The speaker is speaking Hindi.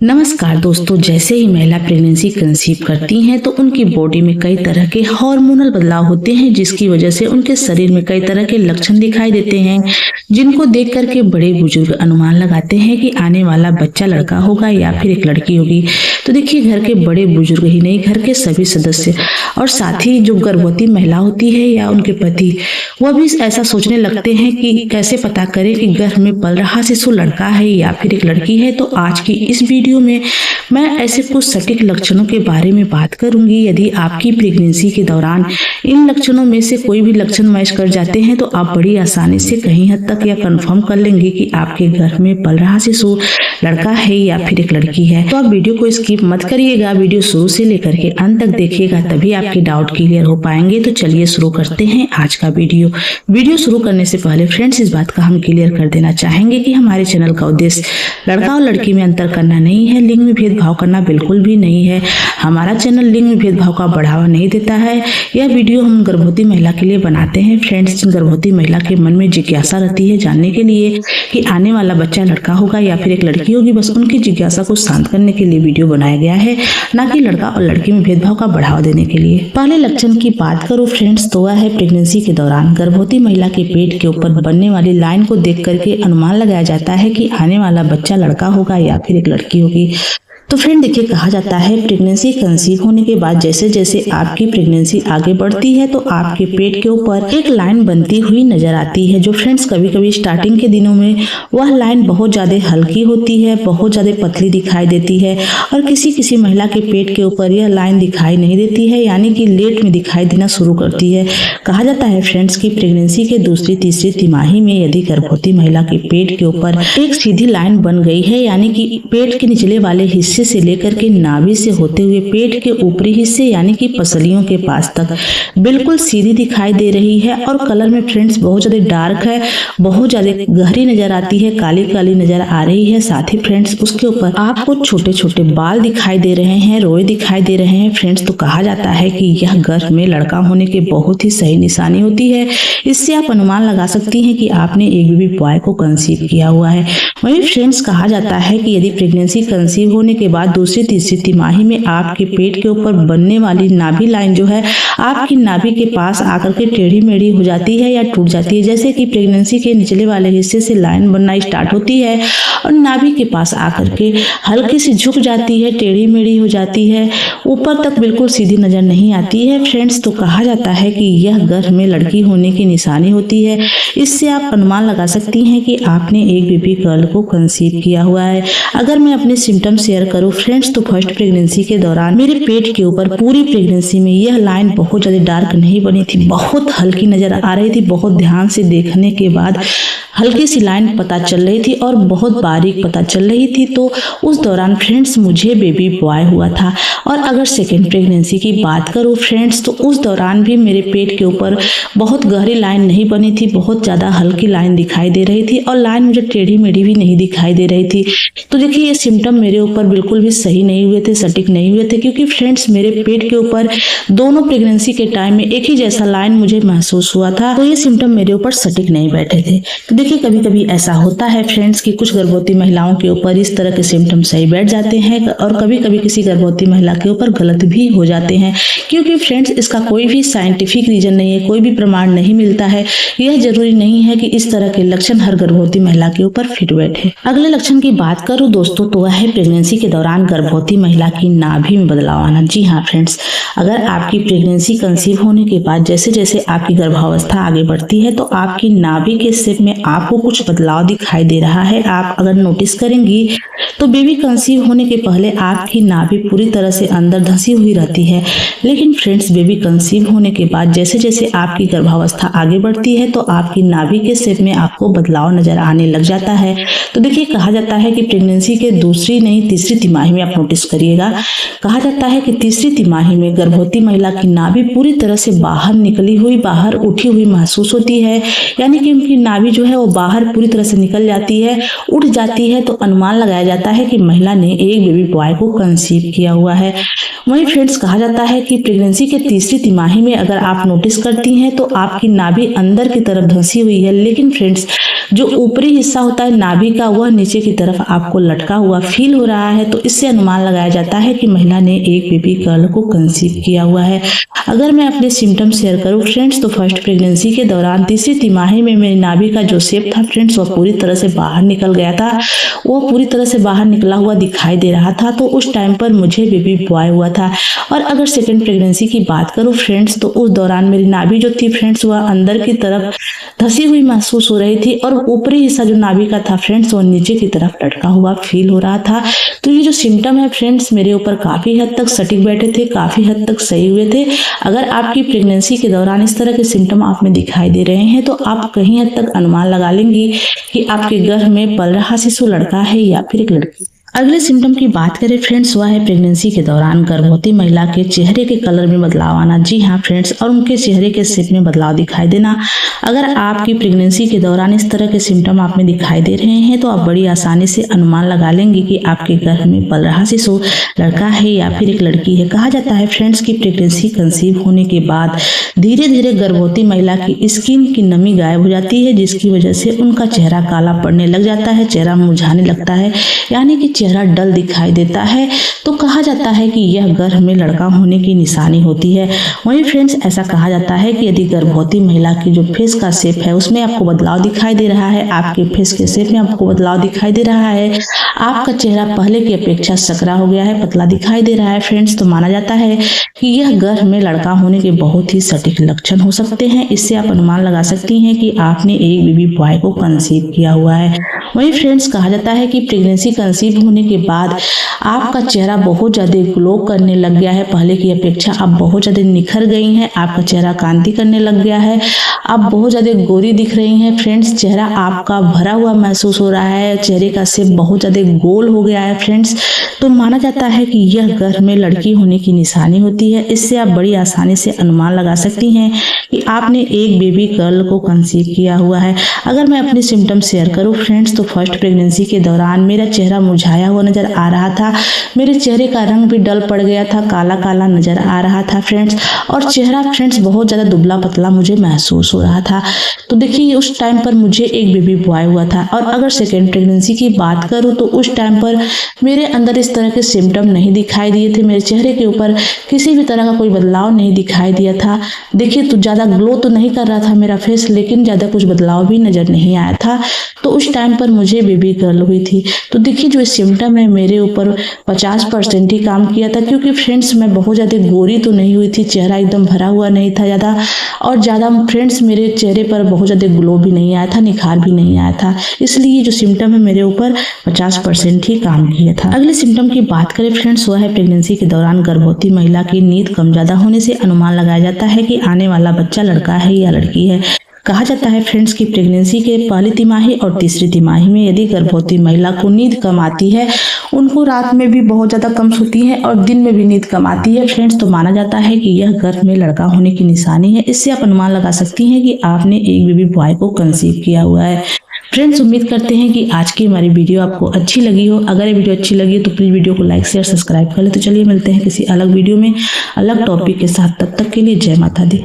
नमस्कार दोस्तों, जैसे ही महिला प्रेगनेंसी कंसीव करती हैं तो उनकी बॉडी में कई तरह के हार्मोनल बदलाव होते हैं, जिसकी वजह से उनके शरीर में कई तरह के लक्षण दिखाई देते हैं, जिनको देख करके बड़े बुजुर्ग अनुमान लगाते हैं कि आने वाला बच्चा लड़का होगा या फिर एक लड़की होगी। तो देखिए, घर के बड़े बुजुर्ग ही नहीं, घर के सभी सदस्य और साथ ही जो गर्भवती महिला होती है या उनके पति, वह भी ऐसा सोचने लगते हैं कि कैसे पता करें कि गर्भ में पल रहा शिशु लड़का है या फिर एक लड़की है। तो आज की इस वीडियो में मैं ऐसे कुछ सटीक लक्षणों के बारे में बात करूंगी। यदि आपकी प्रेगनेंसी के दौरान इन लक्षणों में से कोई भी लक्षण मैच कर जाते हैं तो आप बड़ी आसानी से कहीं हद तक यह कंफर्म कर लेंगे कि आपके गर्भ में पल रहा शिशु लड़का है या फिर एक लड़की है। तो आप वीडियो को स्किप मत करिएगा, वीडियो शुरू से लेकर के अंत तक देखिएगा, तभी आपके डाउट क्लियर हो पाएंगे। तो चलिए शुरू करते हैं आज का वीडियो शुरू करने से पहले फ्रेंड्स, इस बात का हम क्लियर कर देना चाहेंगे कि हमारे चैनल का उद्देश्य लड़का और लड़की में अंतर करना नहीं है, लिंग में भेदभाव करना बिल्कुल भी नहीं है। हमारा चैनल लिंग में भेदभाव का बढ़ावा नहीं देता है। यह वीडियो हम गर्भवती महिला के लिए बनाते हैं। फ्रेंड्स, गर्भवती महिला के मन में जिज्ञासा रहती है जानने के लिए कि आने वाला बच्चा लड़का होगा या फिर एक लड़की होगी, बस उनकी जिज्ञासा को शांत करने के लिए वीडियो बनाया गया है, ना कि लड़का और लड़की में भेदभाव का बढ़ावा देने के लिए। पहले लक्षण की बात करूं फ्रेंड्स, तो वह है प्रेगनेंसी के दौरान गर्भवती महिला के पेट के ऊपर बनने वाली लाइन को देख करके अनुमान लगाया जाता है कि आने वाला बच्चा लड़का होगा या फिर एक लड़की होगी। तो फ्रेंड देखिए, कहा जाता है प्रेगनेंसी कंसीव होने के बाद जैसे जैसे आपकी प्रेगनेंसी आगे बढ़ती है तो आपके पेट के ऊपर एक लाइन बनती हुई नजर आती है। जो फ्रेंड्स कभी कभी स्टार्टिंग के दिनों में वह लाइन बहुत ज्यादा हल्की होती है, बहुत ज्यादा पतली दिखाई देती है, और किसी किसी महिला के पेट के ऊपर यह लाइन दिखाई नहीं देती है, यानी कि लेट में दिखाई देना शुरू करती है। कहा जाता है फ्रेंड्स की प्रेगनेंसी के दूसरी तीसरी तिमाही में यदि गर्भवती महिला के पेट के ऊपर एक सीधी लाइन बन गई है, यानी कि पेट के निचले वाले हिस्से से लेकर के नाभि से होते हुए पेट के ऊपरी हिस्से यानी कि पसलियों के पास तक बिल्कुल सीधी दिखाई दे रही है, और कलर में फ्रेंड्स बहुत ज्यादा डार्क है, बहुत ज्यादा गहरी नजर आती है, काली काली नजर आ रही है। साथ ही फ्रेंड्स उसके ऊपर आपको छोटे छोटे बाल दिखाई दे रहे हैं, रोए दिखाई दे रहे हैं फ्रेंड्स। तो कहा जाता है कि यह गर्भ में लड़का होने की बहुत ही सही निशानी होती है। इससे आप अनुमान लगा सकती हैं कि आपने एक बेबी बॉय को कंसीव किया हुआ है। वहीं फ्रेंड्स कहा जाता है कि यदि प्रेगनेंसी कंसीव होने के बाद दूसरी तीसरी तिमाही में आपके पेट के ऊपर बनने वाली नाभि लाइन जो है आपकी नाभि के पास आकर के टेढ़ी मेढ़ी हो जाती है या टूट जाती है। जैसे कि प्रेगनेंसी के निचले वाले हिस्से से लाइन बनना स्टार्ट होती है और नाभि के पास आकर के हल्की सी झुक जाती है, टेढ़ी मेढ़ी हो जाती है, ऊपर तक बिल्कुल सीधी नजर नहीं आती है फ्रेंड्स। तो कहा जाता है कि यह गर्भ में लड़की होने की निशानी होती है। इससे आप अनुमान लगा सकती हैं कि आपने एक बेबी गर्ल को कंसीव किया हुआ है। अगर मैं अपने सिम्टम शेयर करूं फ्रेंड्स, तो फर्स्ट प्रेगनेंसी के दौरान मेरे पेट के ऊपर पूरी प्रेगनेंसी में यह लाइन बहुत ज्यादा डार्क नहीं बनी थी, बहुत हल्की नजर आ रही थी। बहुत ध्यान से देखने के बाद हल्की सी लाइन पता चल रही थी और बहुत बारीक पता चल रही थी। तो उस दौरान फ्रेंड्स मुझे बेबी बॉय हुआ था। और अगर सेकेंड प्रेगनेंसी की बात करूं फ्रेंड्स, तो उस दौरान भी मेरे पेट के ऊपर बहुत गहरी लाइन नहीं बनी थी, बहुत ज्यादा हल्की लाइन दिखाई दे रही थी, और लाइन मुझे टेढ़ी मेढ़ी भी नहीं दिखाई दे रही थी। तो देखिए, ये सिम्टम मेरे ऊपर बिल्कुल भी सही नहीं हुए थे, सटीक नहीं हुए थे, क्योंकि फ्रेंड्स मेरे पेट के ऊपर दोनों प्रेगनेंसी के टाइम में एक ही जैसा लाइन मुझे महसूस हुआ था। तो ये सिम्टम मेरे ऊपर सटीक नहीं बैठे थे। तो देखिए, कभी कभी ऐसा होता है फ्रेंड्स कि कुछ गर्भवती महिलाओं के ऊपर इस तरह के सिम्टम सही बैठ जाते हैं, और कभी कभी किसी गर्भवती महिला के ऊपर गलत भी हो जाते हैं, क्योंकि फ्रेंड्स इसका कोई भी साइंटिफिक रीजन नहीं है, कोई भी प्रमाण नहीं मिलता है। यह जरूरी नहीं है कि इस तरह के लक्षण हर गर्भवती महिला के ऊपर फिट बैठे। अगले लक्षण की बात करूं दोस्तों, तो वह है प्रेगनेंसी के दौरान गर्भवती महिला की नाभि में बदलाव आना। जी हाँ फ्रेंड्स, अगर आपकी प्रेगनेंसी कंसीव होने के बाद जैसे जैसे आपकी गर्भावस्था आगे बढ़ती है तो आपकी नाभि के शेप में आपको कुछ बदलाव दिखाई दे रहा है। आप अगर नोटिस करेंगी तो बेबी कंसीव होने के पहले आपकी नाभि पूरी तरह से अंदर धंसी हुई रहती है, लेकिन फ्रेंड्स बेबी कंसीव होने के बाद जैसे जैसे आपकी गर्भावस्था आगे बढ़ती है तो आपकी नाभि के शेप में आपको बदलाव नजर आने लग जाता है। तो देखिए, कहा जाता है कि प्रेगनेंसी के दूसरी नहीं तीसरी तिमाही में आप नोटिस करिएगा, कहा जाता है कि तीसरी तिमाही में गर्भवती महिला की नाभि पूरी तरह से बाहर निकली हुई, बाहर उठी हुई महसूस होती है, यानी कि उनकी नाभि जो है वो बाहर पूरी तरह से निकल जाती है, उठ जाती है। तो अनुमान लगाया जाता है कि महिला ने एक बेबी बॉय को कंसीव किया हुआ है। वहीं फ्रेंड्स कहा जाता है कि प्रेगनेंसी के तीसरी तिमाही में अगर आप नोटिस करती हैं तो आपकी नाभि अंदर की तरफ धंसी हुई है, लेकिन फ्रेंड्स जो ऊपरी हिस्सा होता है नाभि का वह नीचे की तरफ आपको लटका हुआ फील हो रहा है, तो इससे अनुमान लगाया जाता है कि महिला ने एक बेबी गर्ल को कंसीव किया हुआ है। अगर मैं अपने सिम्टम शेयर करूं फ्रेंड्स, तो फर्स्ट प्रेगनेंसी के दौरान तीसरी तिमाही में मेरी नाभि का जो शेप था फ्रेंड्स, वह पूरी तरह से बाहर निकल गया था, वो पूरी तरह से बाहर निकला हुआ दिखाई दे रहा था। तो उस टाइम पर मुझे बेबी बॉय हुआ था। और अगर सेकेंड प्रेगनेंसी की बात करूं फ्रेंड्स, तो उस दौरान मेरी नाभि जो थी फ्रेंड्स, वह अंदर की तरफ धसी हुई महसूस हो रही थी और ऊपरी हिस्सा जो नाभि का था फ्रेंड्स, वो नीचे की तरफ लटका हुआ फील हो रहा था। तो ये जो सिम्टम है फ्रेंड्स, मेरे ऊपर काफी हद तक सटीक बैठे थे, काफी हद तक सही हुए थे। अगर आपकी प्रेगनेंसी के दौरान इस तरह के सिम्टम आप में दिखाई दे रहे हैं, तो आप कहीं हद तक अनुमान लगा लेंगी कि आपके गर्भ में पल रहा शिशु लड़का है या फिर एक लड़की। अगले सिम्टम की बात करें फ्रेंड्स, वह है प्रेगनेंसी के दौरान गर्भवती महिला के चेहरे के कलर में बदलाव आना। जी हाँ फ्रेंड्स, और उनके चेहरे के शेप में बदलाव दिखाई देना। अगर आपकी प्रेगनेंसी के दौरान इस तरह के सिम्टम आप में दिखाई दे रहे हैं, तो आप बड़ी आसानी से अनुमान लगा लेंगे कि आपके गर्भ में पल रहा शिशु लड़का है या फिर एक लड़की है। कहा जाता है फ्रेंड्स कि प्रेगनेंसी कंसीव होने के बाद धीरे धीरे गर्भवती महिला की स्किन की नमी गायब हो जाती है, जिसकी वजह से उनका चेहरा काला पड़ने लग जाता है, चेहरा मुरझाने लगता है, यानी कि चेहरा डल दिखाई देता है। तो कहा जाता है कि यह गर्भ में लड़का होने की निशानी होती है। वहीं फ्रेंड्स, ऐसा कहा जाता है कि यदि गर्भवती महिला की जो फेस का शेप है उसमें आपको बदलाव दिखाई दे रहा है, आपके फेस के शेप में आपको बदलाव दिखाई दे रहा है, आपका चेहरा पहले की अपेक्षा सकरा हो गया है, पतला दिखाई दे रहा है फ्रेंड्स, तो माना जाता है कि यह गर्भ में लड़का होने के बहुत ही सटीक लक्षण हो सकते हैं। इससे आप अनुमान लगा सकती हैं कि आपने एक बेबी बॉय को कंसीव किया हुआ है। वहीं फ्रेंड्स, कहा जाता है कि प्रेगनेंसी कंसीव होने के बाद आपका चेहरा बहुत ज्यादा ग्लो करने लग गया है, पहले की अपेक्षा आप बहुत ज्यादा निखर गई हैं, आपका चेहरा कांति करने लग गया है, आप बहुत ज्यादा गोरी दिख रही हैं फ्रेंड्स, चेहरा आपका भरा हुआ महसूस हो रहा है, चेहरे का शेप बहुत ज्यादा गोल हो गया है फ्रेंड्स। तो माना जाता है कि यह गर्भ में लड़की होने की निशानी होती है। इससे आप बड़ी आसानी से अनुमान लगा सकती हैं कि आपने एक बेबी गर्ल को कंसीव किया हुआ है। अगर मैं अपने सिम्टम शेयर करूं फ्रेंड्स, तो फर्स्ट प्रेगनेंसी के दौरान मेरा चेहरा मुरझाया हुआ नजर आ रहा था, मेरे चेहरे का रंग भी डल पड़ गया था, काला काला नजर आ रहा था फ्रेंड्स, और चेहरा फ्रेंड्स बहुत ज्यादा दुबला पतला मुझे महसूस हो रहा था। तो देखिए, उस टाइम पर मुझे एक बेबी बॉय हुआ था। और अगर सेकेंड प्रेगनेंसी की बात करूं, तो उस टाइम पर मेरे अंदर इस तरह के सिम्टम नहीं दिखाई दिए थे, मेरे चेहरे के ऊपर किसी भी तरह का कोई बदलाव नहीं दिखाई दिया था। देखिए, तो ज्यादा ग्लो तो नहीं कर रहा था मेरा फेस, लेकिन ज्यादा कुछ बदलाव भी नजर नहीं आया था। तो उस टाइम पर मुझे बेबी गर्ल हुई थी। तो देखिए, जो सिम्टम है मेरे ऊपर 50% ही काम किया था, क्योंकि फ्रेंड्स मैं बहुत ज्यादा गोरी तो नहीं हुई थी, चेहरा एकदम भरा हुआ नहीं था ज्यादा, और ज्यादा फ्रेंड्स मेरे चेहरे पर बहुत ज्यादा ग्लो भी नहीं आया था, निखार भी नहीं आया था। इसलिए जो सिम्टम है मेरे ऊपर 50% ही काम किया था। अगले सिम्टम की बात करें फ्रेंड्स, वह है प्रेगनेंसी के दौरान गर्भवती महिला की नींद कम ज्यादा होने से अनुमान लगाया जाता है कि आने वाला बच्चा लड़का है या लड़की है। कहा जाता है फ्रेंड्स कि प्रेगनेंसी के पहली तिमाही और तीसरी तिमाही में यदि गर्भवती महिला को नींद कम आती है, उनको रात में भी बहुत ज्यादा कम सोती है और दिन में भी नींद कम आती है फ्रेंड्स, तो माना जाता है कि यह गर्भ में लड़का होने की निशानी है। इससे आप अनुमान लगा सकती हैं कि आपने एक बेबी बॉय को कंसीव किया हुआ है। फ्रेंड्स, उम्मीद करते हैं कि आज की हमारी वीडियो आपको अच्छी लगी हो। अगर ये वीडियो अच्छी लगी हो तो प्लीज वीडियो को लाइक शेयर सब्सक्राइब कर ले। तो चलिए मिलते हैं किसी अलग वीडियो में अलग टॉपिक के साथ, तब तक के लिए जय माता दी।